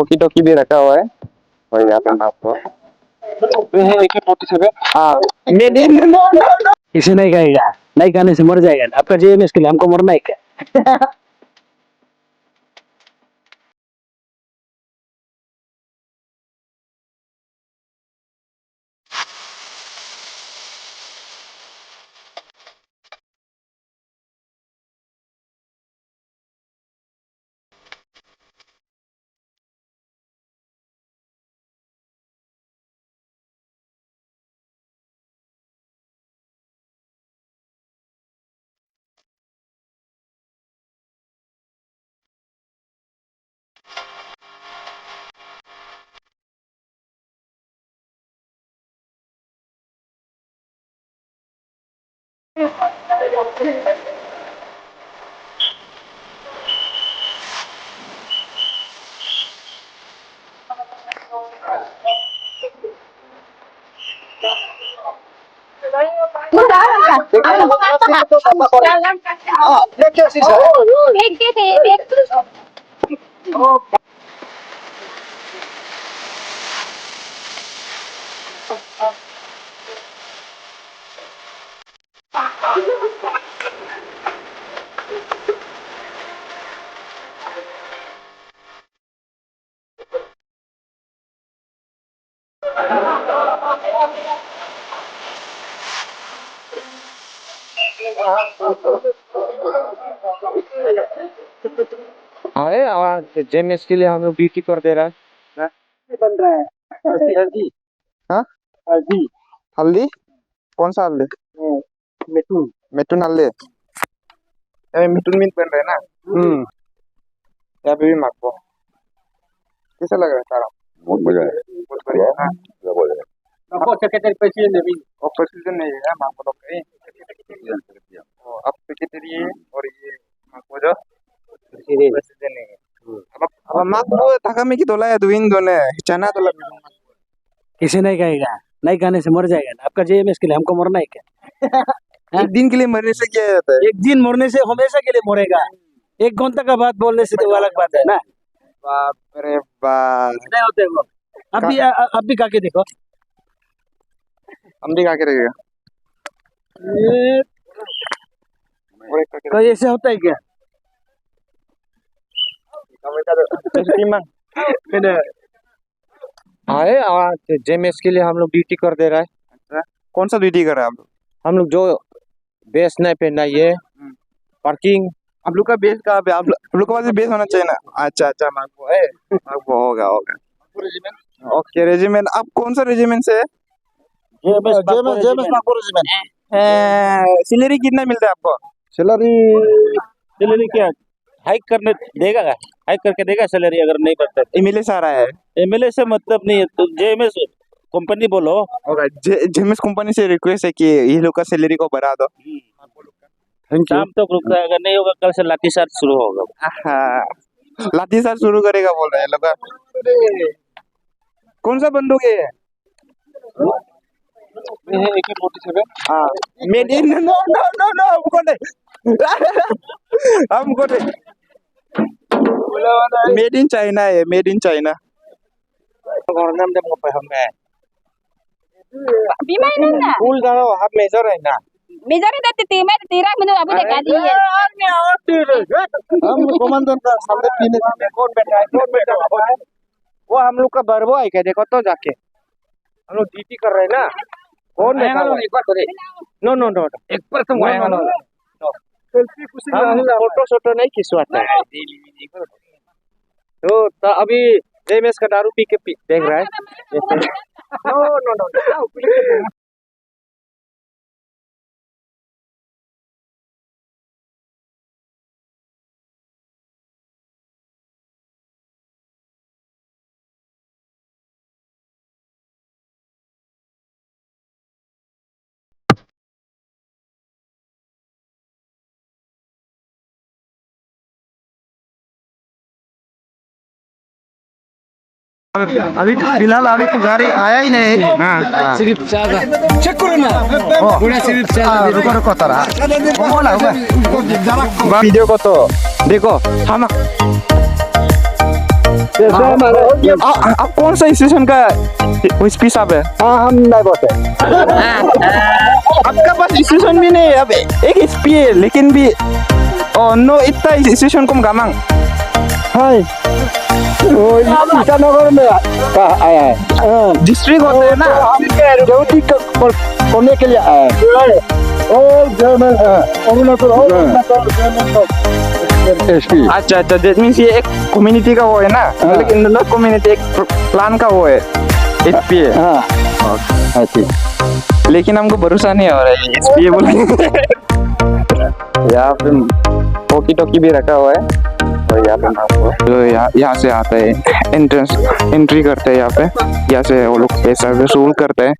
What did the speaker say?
Walkie talkie भी रखा हुआ है और यहाँ पे आपको AK-47। हाँ इसे नहीं खाएगा, नहीं खाने से मर जाएगा। आपका जेएमएस के लिए हमको मरना है क्या? अरे जेएमएस के लिए हम लोग ड्यूटी कर दे रहा है। बन रहा है हल्दी। हाँ हल्दी हल्दी, कौन सा हल्दी? मिठू मिथुन हल्दी, मिथुन मीन बन रहे हैं ना। यहाँ पे भी मार्को कैसा लग रहा है सारा? बहुत मजा है, बहुत बढ़िया है ना। बहुत मजा है। आपको सेक्रेटरी प्रेसिडेंट भी और प्रेसिडेंट नहीं है मार्को लोग कहीं। अब सेक्रेटरी है और ये मार्को जो प्रेसिडेंट है। अब मार्को ढाका में की तोला है दुइन दोने चना तोला। इसे नहीं खाएगा, नहीं खाने से मर जाएगा। आपका जेएमएस के लिए हमको मरना है क्या? एक दिन के लिए मरने से क्या जाता है? एक दिन मरने से हमेशा के लिए मरेगा। एक घंटा का बात बोलने से तो वो अलग बात है ना। बाप रे बाप, नहीं होते वो। अब भी खा के देखो। हम भी खा के रहेगा। कोई ऐसे होता है क्या? आए जेएमएस के लिए हम लोग ड्यूटी कर दे रहा है। अच्छा, कौन सा ड्यूटी कर रहा है आप लोग? हम लोग जो बेस नहीं पहनना, ये पार्किंग। आप लोग का बेस का आप लोग का बेस होना चाहिए ना। अच्छा अच्छा, मार्को है, मार्को होगा होगा। ओके रेजिमेंट, आप कौन सा रेजिमेंट से है? JMS Nagpur regiment. सैलरी कितना मिलता है आपको? सैलरी क्या हाइक करने देगा? हाइक करके देगा सैलरी अगर नहीं बढ़ता। एमएलए से आ रहा है। एमएलए से मतलब नहीं है तो जेएमएस कंपनी बोलो। होगा जेएमएस कंपनी से रिक्वेस्ट है कि ये लोग का सैलरी को बढ़ा दो। शाम तक रुकता है, अगर नहीं होगा कल से लाठीचार्ज शुरू होगा। हाँ, लाठीचार्ज शुरू करेगा बोल रहे हैं लोग। कौन सा बंदूक है? AK-47। हाँ, made in no no no no हमको नहीं, हमको नहीं, मेड इन चाइना है, मेड इन चाइना। फुल जाओ, हम मेजर है ना। मेजर इधर तीमे तीरा मैंने अभी तक आती है। हम कमांडर का सामने पीने में कौन बैठा है? कौन बैठा है? वो हम लोग का बर्बो है क्या? देखो तो जाके, हम लोग ड्यूटी कर रहे हैं ना। कौन बैठा है? एक बार करे। नो नो नो, एक बार तुम आए वाला। हम फोटो सोटो नहीं खिंचवाता है। तो अभी जेएमएस का दारू पी के देख रहा है। नो नो नो, अभी फिलहाल अभी तो गाड़ी आया ही नहीं। हाँ, सिर्फ चेक करो ना, पूरा सिर्फ रुको रुको तारा वीडियो को तो देखो हम आप कौन सा स्टेशन का स्पीच आप है? हाँ हम नहीं बोलते आपका पास स्टेशन भी नहीं है, अब एक एसपी है लेकिन भी नो इतना स्टेशन कम गामंग हाय वो ईटानगर में का आया है डिस्ट्रिक्ट होते हैं ना। हम ड्यूटी करने के लिए आया है एसपी अच्छा अच्छा, दैट मीन्स ये एक कम्युनिटी का वो है ना, लेकिन नॉट कम्युनिटी, एक प्लान का वो है एसपी है। हाँ लेकिन हमको भरोसा नहीं हो रहा है एसपी बोल के। यहाँ पे टोकी टोकी भी रखा हुआ है और यहाँ पे आपको जो यहाँ से आता है एंट्रेंस एंट्री करते हैं यहाँ पे, यहाँ से वो लोग पैसा वसूल करते हैं।